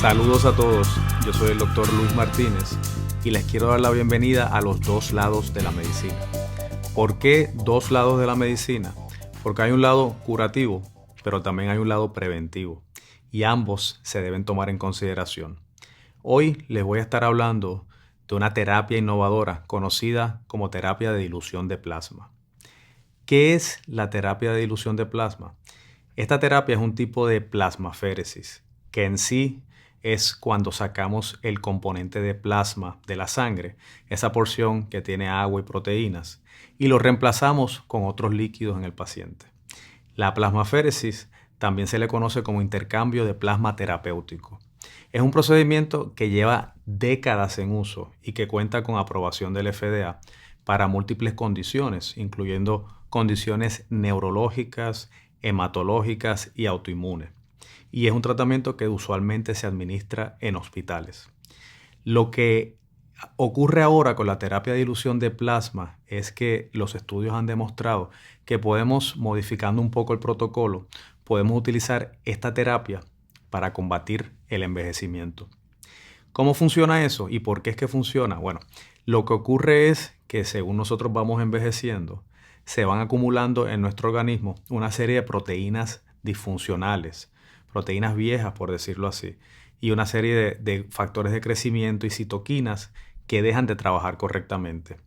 Saludos a todos, yo soy el doctor Luis Martínez y les quiero dar la bienvenida a los dos lados de la medicina. ¿Por qué dos lados de la medicina? Porque hay un lado curativo, pero también hay un lado preventivo y ambos se deben tomar en consideración. Hoy les voy a estar hablando de una terapia innovadora conocida como terapia de dilución de plasma. ¿Qué es la terapia de dilución de plasma? Esta terapia es un tipo de plasmaféresis, que en sí es cuando sacamos el componente de plasma de la sangre, esa porción que tiene agua y proteínas, y lo reemplazamos con otros líquidos en el paciente. La plasmaféresis también se le conoce como intercambio de plasma terapéutico. Es un procedimiento que lleva décadas en uso y que cuenta con aprobación del FDA para múltiples condiciones, incluyendo condiciones neurológicas, hematológicas y autoinmunes. Y es un tratamiento que usualmente se administra en hospitales. Lo que ocurre ahora con la terapia de dilución de plasma es que los estudios han demostrado que podemos, modificando un poco el protocolo, podemos utilizar esta terapia para combatir el envejecimiento. ¿Cómo funciona eso y por qué es que funciona? Bueno, lo que ocurre es que según nosotros vamos envejeciendo, se van acumulando en nuestro organismo una serie de proteínas disfuncionales, proteínas viejas por decirlo así, y una serie de factores de crecimiento y citoquinas que dejan de trabajar correctamente.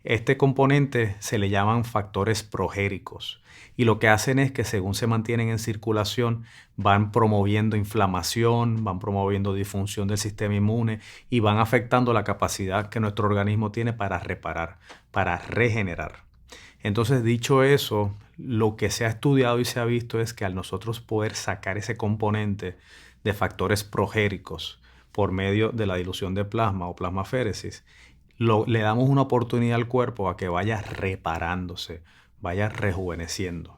Este componente se le llaman factores progéricos y lo que hacen es que según se mantienen en circulación van promoviendo inflamación, van promoviendo disfunción del sistema inmune y van afectando la capacidad que nuestro organismo tiene para reparar, para regenerar. Entonces, dicho eso, lo que se ha estudiado y se ha visto es que al nosotros poder sacar ese componente de factores progéricos por medio de la dilución de plasma o plasmaféresis, le damos una oportunidad al cuerpo a que vaya reparándose, vaya rejuveneciendo.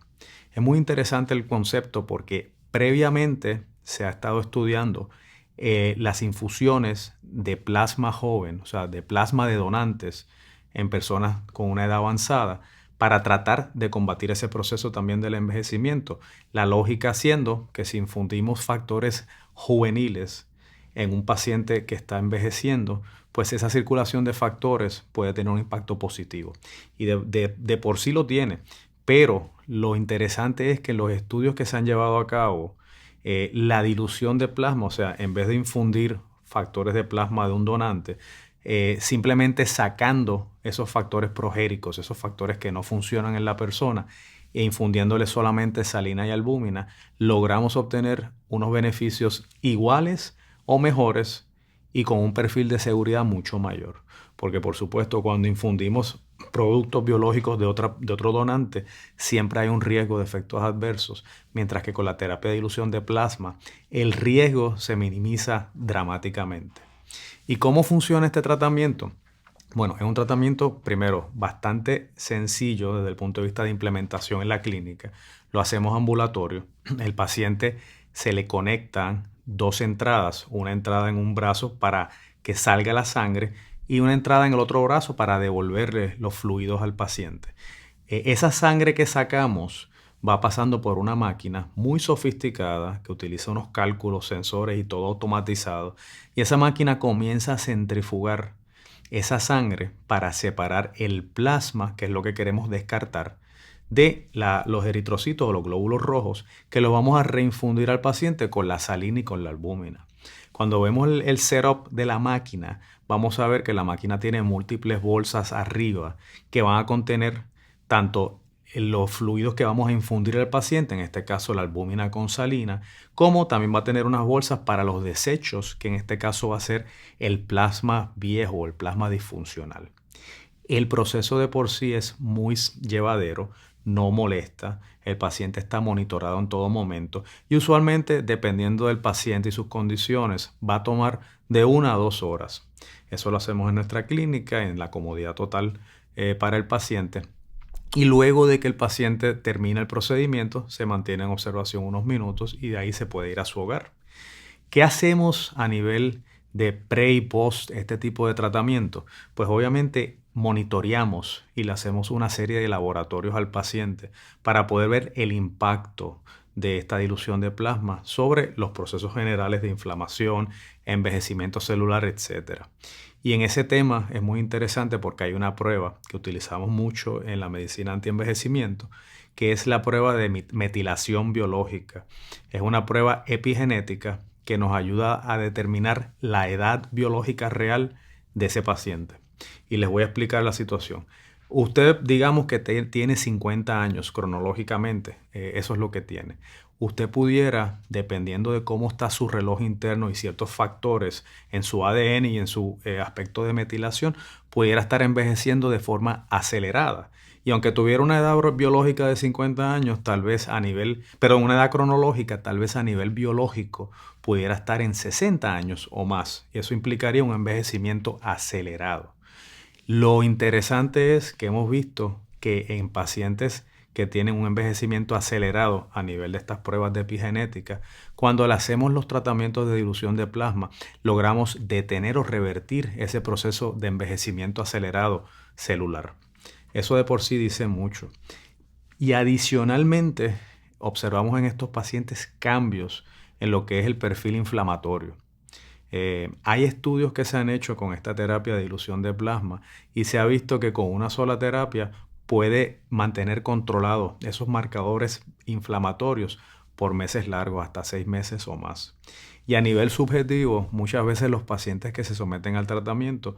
Es muy interesante el concepto porque previamente se ha estado estudiando las infusiones de plasma joven, o sea, de plasma de donantes en personas con una edad avanzada, para tratar de combatir ese proceso también del envejecimiento. La lógica siendo que si infundimos factores juveniles en un paciente que está envejeciendo, pues esa circulación de factores puede tener un impacto positivo. Y de por sí lo tiene. Pero lo interesante es que en los estudios que se han llevado a cabo, la dilución de plasma, o sea, en vez de infundir factores de plasma de un donante, simplemente sacando esos factores progéricos, esos factores que no funcionan en la persona e infundiéndole solamente salina y albúmina, logramos obtener unos beneficios iguales o mejores y con un perfil de seguridad mucho mayor. Porque por supuesto cuando infundimos productos biológicos de otro donante, siempre hay un riesgo de efectos adversos, mientras que con la terapia de dilución de plasma el riesgo se minimiza dramáticamente. ¿Y cómo funciona este tratamiento? Bueno, es un tratamiento, primero, bastante sencillo desde el punto de vista de implementación en la clínica. Lo hacemos ambulatorio. El paciente se le conectan dos entradas, una entrada en un brazo para que salga la sangre y una entrada en el otro brazo para devolverle los fluidos al paciente. Esa sangre que sacamos va pasando por una máquina muy sofisticada que utiliza unos cálculos, sensores y todo automatizado. Y esa máquina comienza a centrifugar esa sangre para separar el plasma, que es lo que queremos descartar, de los eritrocitos o los glóbulos rojos, que lo vamos a reinfundir al paciente con la salina y con la albúmina. Cuando vemos el setup de la máquina, vamos a ver que la máquina tiene múltiples bolsas arriba que van a contener tanto los fluidos que vamos a infundir al paciente, en este caso la albúmina con salina, como también va a tener unas bolsas para los desechos, que en este caso va a ser el plasma viejo o el plasma disfuncional. El proceso de por sí es muy llevadero, no molesta, el paciente está monitorado en todo momento y usualmente, dependiendo del paciente y sus condiciones, va a tomar de 1 a 2 horas. Eso lo hacemos en nuestra clínica, en la comodidad total para el paciente. Y luego de que el paciente termina el procedimiento, se mantiene en observación unos minutos y de ahí se puede ir a su hogar. ¿Qué hacemos a nivel de pre y post este tipo de tratamiento? Pues obviamente monitoreamos y le hacemos una serie de laboratorios al paciente para poder ver el impacto de esta dilución de plasma sobre los procesos generales de inflamación, envejecimiento celular, etc. Y en ese tema es muy interesante porque hay una prueba que utilizamos mucho en la medicina antienvejecimiento, que es la prueba de metilación biológica. Es una prueba epigenética que nos ayuda a determinar la edad biológica real de ese paciente. Y les voy a explicar la situación. Usted, digamos que tiene 50 años cronológicamente, eso es lo que tiene. Usted pudiera, dependiendo de cómo está su reloj interno y ciertos factores en su ADN y en su aspecto de metilación, pudiera estar envejeciendo de forma acelerada. Y aunque tuviera una edad biológica de 50 años, tal vez una edad cronológica, tal vez a nivel biológico, pudiera estar en 60 años o más. Y eso implicaría un envejecimiento acelerado. Lo interesante es que hemos visto que en pacientes que tienen un envejecimiento acelerado a nivel de estas pruebas de epigenética, cuando le hacemos los tratamientos de dilución de plasma, logramos detener o revertir ese proceso de envejecimiento acelerado celular. Eso de por sí dice mucho. Y adicionalmente, observamos en estos pacientes cambios en lo que es el perfil inflamatorio. Hay estudios que se han hecho con esta terapia de dilución de plasma y se ha visto que con una sola terapia puede mantener controlados esos marcadores inflamatorios por meses largos, hasta 6 meses o más. Y a nivel subjetivo, muchas veces los pacientes que se someten al tratamiento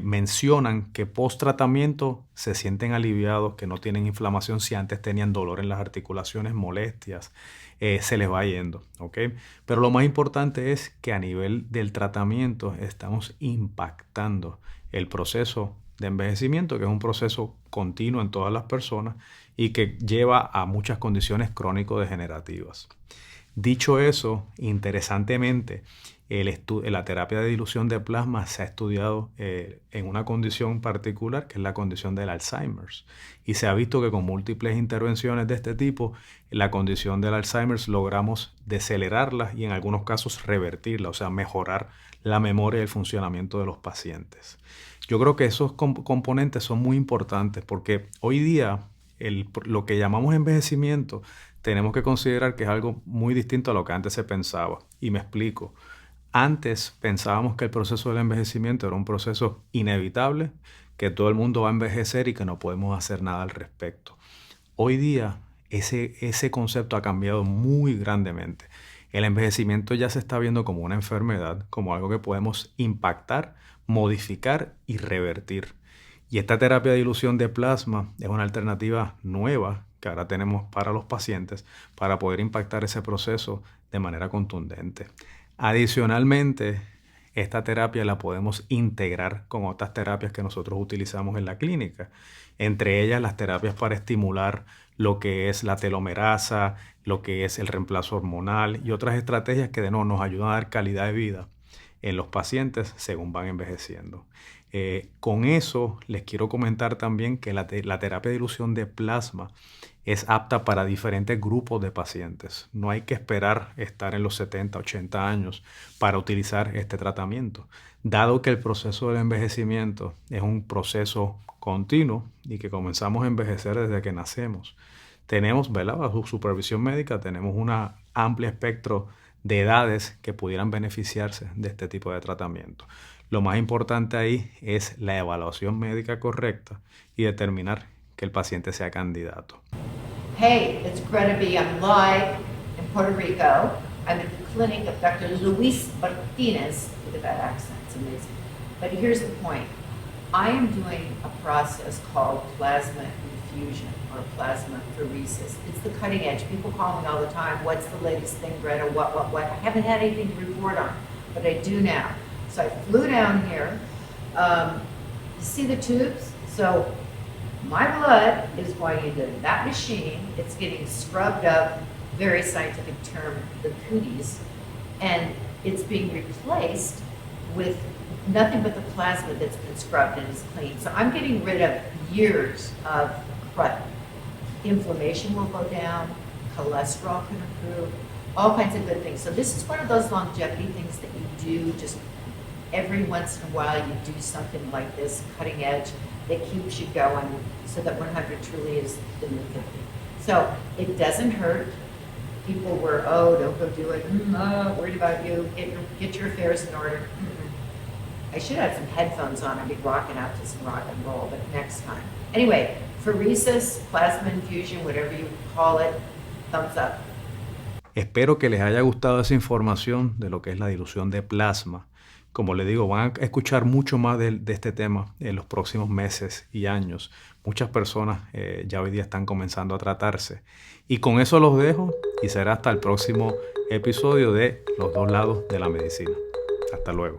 mencionan que post tratamiento se sienten aliviados, que no tienen inflamación. Si antes tenían dolor en las articulaciones, molestias, se les va yendo, ¿ok? Pero lo más importante es que a nivel del tratamiento estamos impactando el proceso de envejecimiento, que es un proceso continuo en todas las personas y que lleva a muchas condiciones crónico-degenerativas. Dicho eso, interesantemente, la terapia de dilución de plasma se ha estudiado en una condición particular, que es la condición del Alzheimer's. Y se ha visto que con múltiples intervenciones de este tipo, la condición del Alzheimer's logramos decelerarla y en algunos casos revertirla, o sea, mejorar la memoria y el funcionamiento de los pacientes. Yo creo que esos componentes son muy importantes porque hoy día lo que llamamos envejecimiento tenemos que considerar que es algo muy distinto a lo que antes se pensaba. Y me explico. Antes pensábamos que el proceso del envejecimiento era un proceso inevitable, que todo el mundo va a envejecer y que no podemos hacer nada al respecto. Hoy día ese concepto ha cambiado muy grandemente. El envejecimiento ya se está viendo como una enfermedad, como algo que podemos impactar, modificar y revertir. Y esta terapia de dilución de plasma es una alternativa nueva que ahora tenemos para los pacientes para poder impactar ese proceso de manera contundente. Adicionalmente, esta terapia la podemos integrar con otras terapias que nosotros utilizamos en la clínica, entre ellas las terapias para estimular lo que es la telomerasa, lo que es el reemplazo hormonal y otras estrategias que nos ayudan a dar calidad de vida en los pacientes según van envejeciendo. Con eso les quiero comentar también que la terapia de dilución de plasma es apta para diferentes grupos de pacientes. No hay que esperar estar en los 70, 80 años para utilizar este tratamiento, dado que el proceso del envejecimiento es un proceso continuo y que comenzamos a envejecer desde que nacemos. Tenemos, ¿verdad? Bajo supervisión médica, tenemos un amplio espectro de edades que pudieran beneficiarse de este tipo de tratamiento. Lo más importante ahí es la evaluación médica correcta y determinar que el paciente sea candidato. Hey, it's Greta B. I'm live in Puerto Rico. I'm at the clinic of Dr. Luis Martinez. Look at that accent, it's amazing. But here's the point. I am doing a process called plasma infusion or plasmapheresis. It's the cutting edge. People call me all the time, what's the latest thing, Greta, what? I haven't had anything to report on, but I do now. So I flew down here. You see the tubes? So my blood is going into that machine. It's getting scrubbed up, very scientific term, the cooties, and it's being replaced with nothing but the plasma that's been scrubbed and is clean. So I'm getting rid of years of crud. Inflammation will go down, cholesterol can improve, all kinds of good things. So this is one of those longevity things that you do just every once in a while. You do something like this, cutting edge, that keeps you going so that 100 truly is the new 50. So it doesn't hurt. people were, oh, don't go do it, worried about you, get your affairs in order. I should have some headphones on and be rocking out to some rock and roll, but next time. Anyway, pheresis, plasma infusion, whatever you call it, thumbs up. Espero que les haya gustado esa información de lo que es la dilución de plasma. Como les digo, van a escuchar mucho más de este tema en los próximos meses y años. Muchas personas ya hoy día están comenzando a tratarse. Y con eso los dejo y será hasta el próximo episodio de Los dos lados de la medicina. Hasta luego.